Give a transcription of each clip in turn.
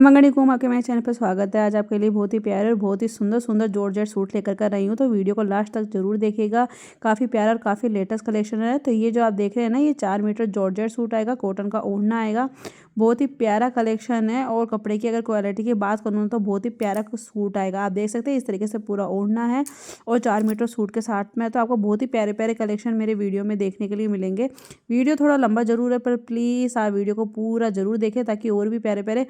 मंगनीकुम आपके मेरे चैनल पर स्वागत है। आज आपके लिए बहुत ही प्यारे और बहुत ही सुंदर सुंदर जॉर्जेट सूट लेकर कर रही हूँ, तो वीडियो को लास्ट तक जरूर देखिएगा। काफ़ी प्यारा और काफ़ी लेटेस्ट कलेक्शन है। तो ये जो आप देख रहे हैं ना, ये 4 मीटर जॉर्जेट सूट आएगा, कॉटन का ओढ़ना आएगा। बहुत ही प्यारा कलेक्शन है और कपड़े की अगर क्वालिटी की बात करूँ तो बहुत ही प्यारा सूट आएगा। आप देख सकते हैं इस तरीके से पूरा ओढ़ना है और 4 मीटर सूट के साथ में, तो आपको बहुत ही प्यारे प्यारे कलेक्शन मेरे वीडियो में देखने के लिए मिलेंगे। वीडियो थोड़ा लंबा जरूर है, पर प्लीज़ आप वीडियो को पूरा जरूर देखें ताकि और भी प्यारे प्यारे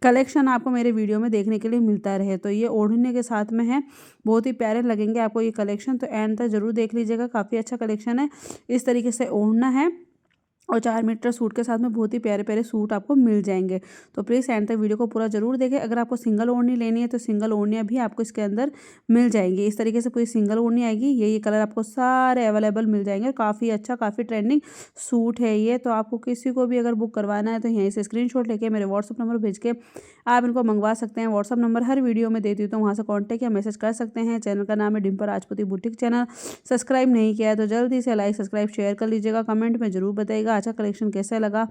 कलेक्शन आपको मेरे वीडियो में देखने के लिए मिलता रहे। तो ये ओढ़ने के साथ में है, बहुत ही प्यारे लगेंगे आपको ये कलेक्शन, तो एंड तक जरूर देख लीजिएगा। काफ़ी अच्छा कलेक्शन है। इस तरीके से ओढ़ना है और 4 मीटर सूट के साथ में बहुत ही प्यारे प्यारे सूट आपको मिल जाएंगे। तो प्लीज़ एंड तक वीडियो को पूरा जरूर देखें। अगर आपको सिंगल ओढ़नी लेनी है तो सिंगल ओढ़नियाँ भी आपको इसके अंदर मिल जाएंगी। इस तरीके से पूरी सिंगल ओढ़नी आएगी। ये कलर आपको सारे अवेलेबल मिल जाएंगे। काफ़ी अच्छा, काफ़ी ट्रेंडिंग सूट है ये। तो आपको किसी को भी अगर बुक करवाना है तो यहीं से स्क्रीनशॉट लेके मेरे व्हाट्सअप नंबर भेज के आप इनको मंगवा सकते हैं। व्हाट्सअप नंबर हर वीडियो में देती हूँ, तो वहाँ से कॉन्टैक्ट या मैसेज कर सकते हैं। चैनल का नाम है डिम्पल राजपूती बुटीक। चैनल सब्सक्राइब नहीं किया है तो जल्दी से लाइक सब्सक्राइब शेयर कर लीजिएगा। कमेंट में जरूर बताइएगा अच्छा कलेक्शन कैसा लगा,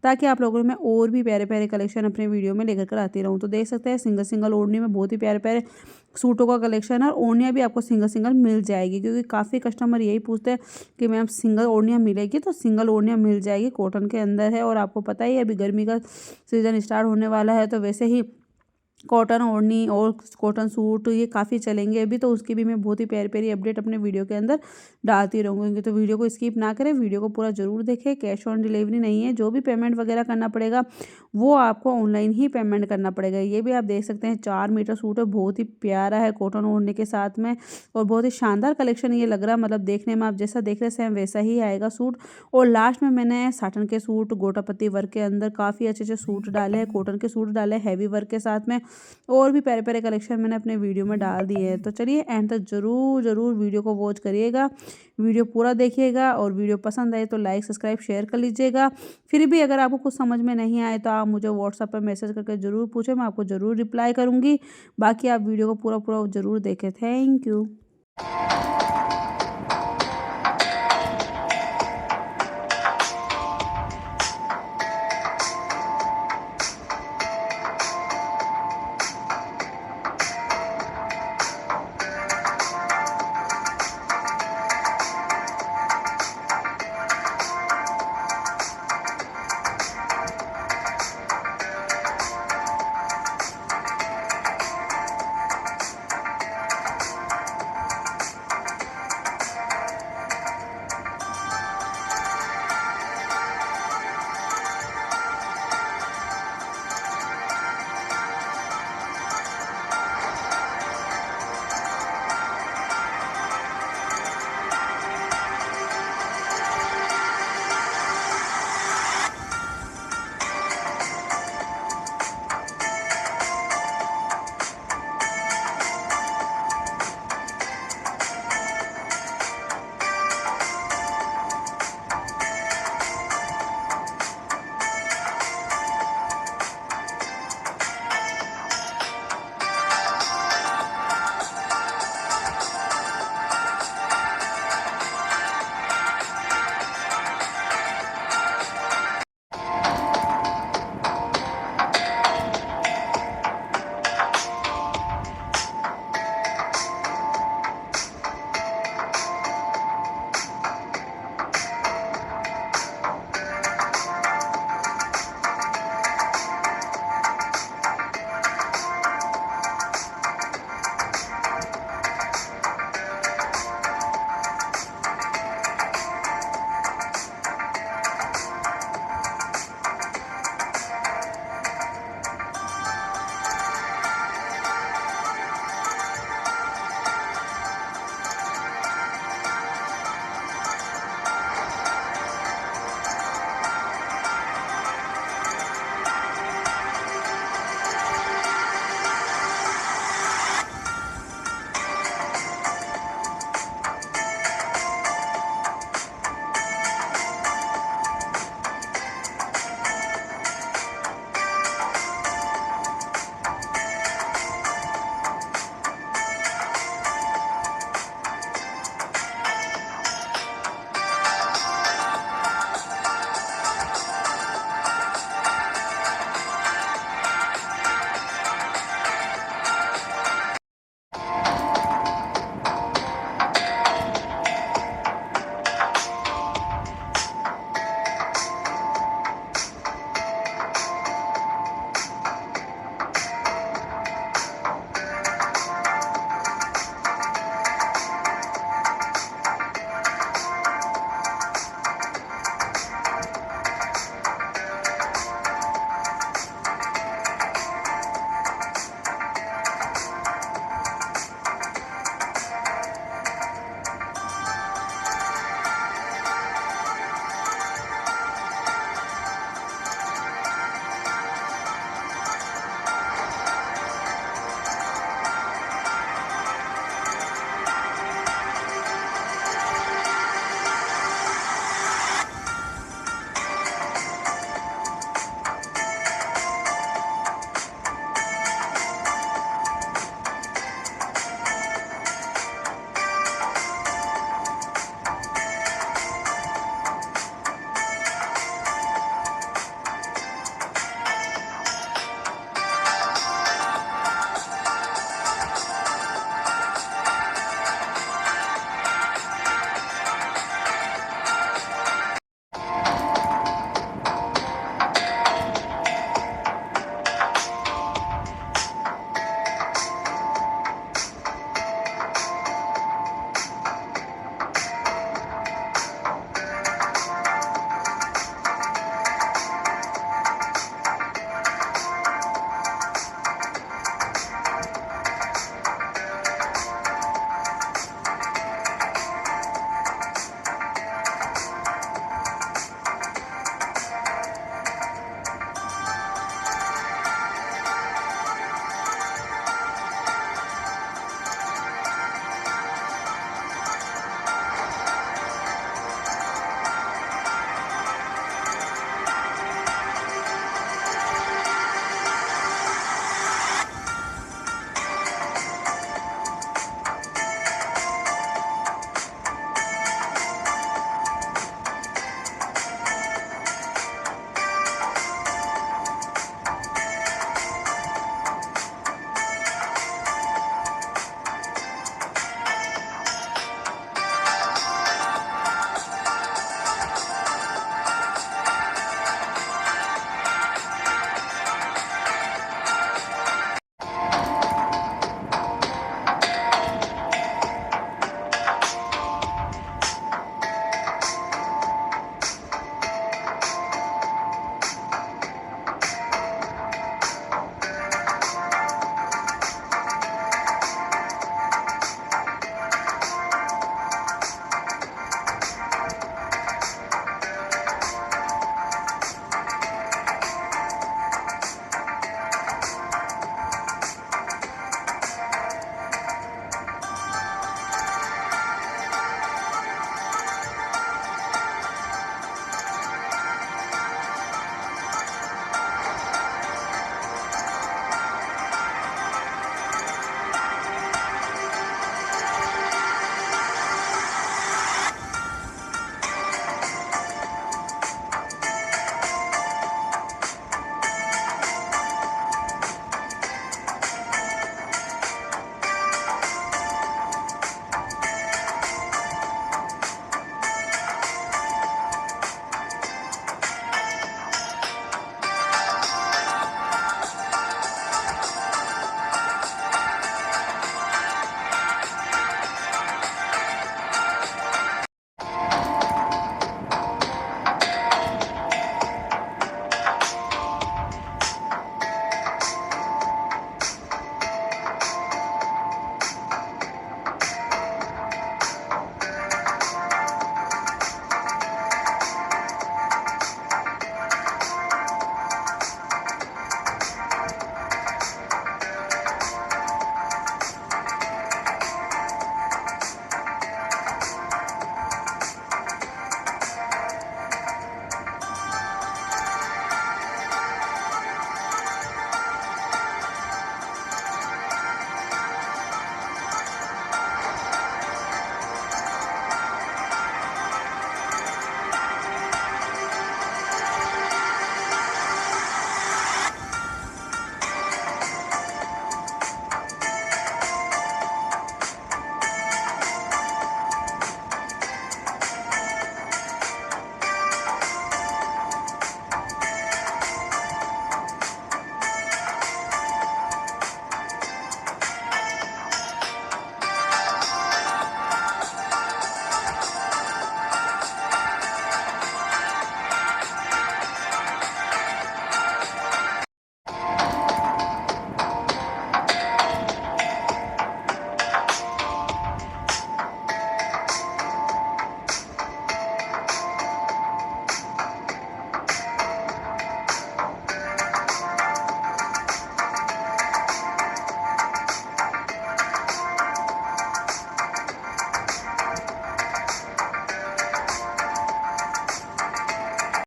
ताकि आप लोगों में और भी प्यारे प्यारे कलेक्शन अपने वीडियो में लेकर कर आती रहूँ। तो देख सकते हैं सिंगल सिंगल ओढ़नी में बहुत ही प्यारे प्यारे सूटों का कलेक्शन है और ओढ़नियाँ भी आपको सिंगल सिंगल मिल जाएगी, क्योंकि काफ़ी कस्टमर यही पूछते हैं कि मैम सिंगल ओढ़नियाँ मिलेगी, तो सिंगल ओढ़नियाँ मिल जाएगी। कॉटन के अंदर है और आपको पता ही है अभी गर्मी का सीज़न स्टार्ट होने वाला है, तो वैसे ही कॉटन ओढ़नी और कॉटन सूट ये काफ़ी चलेंगे अभी, तो उसकी भी मैं बहुत ही प्यारी प्यारी अपडेट अपने वीडियो के अंदर डालती रहूँगी। तो वीडियो को स्किप ना करें, वीडियो को पूरा जरूर देखें। कैश ऑन डिलीवरी नहीं है, जो भी पेमेंट वगैरह करना पड़ेगा वो आपको ऑनलाइन ही पेमेंट करना पड़ेगा। ये भी आप देख सकते हैं 4 मीटर सूट है, बहुत ही प्यारा है कॉटन ओढ़ने के साथ में और बहुत ही शानदार कलेक्शन ये लग रहा है। मतलब देखने में आप जैसा देख रहे सेम वैसा ही आएगा सूट। और लास्ट में मैंने साटन के सूट, गोटापत्ती वर्क के अंदर काफ़ी अच्छे अच्छे सूट डाले हैं, कॉटन के सूट डाले हैवी वर्क के साथ में, और भी प्यारे प्यारे कलेक्शन मैंने अपने वीडियो में डाल दिए हैं। तो चलिए एंड तक जरूर जरूर वीडियो को वॉच करिएगा, वीडियो पूरा देखिएगा और वीडियो पसंद आए तो लाइक सब्सक्राइब शेयर कर लीजिएगा। फिर भी अगर आपको कुछ समझ में नहीं आए तो आप मुझे व्हाट्सएप पर मैसेज करके ज़रूर पूछें, मैं आपको ज़रूर रिप्लाई करूँगी। बाकी आप वीडियो को पूरा पूरा ज़रूर देखें। Thank you.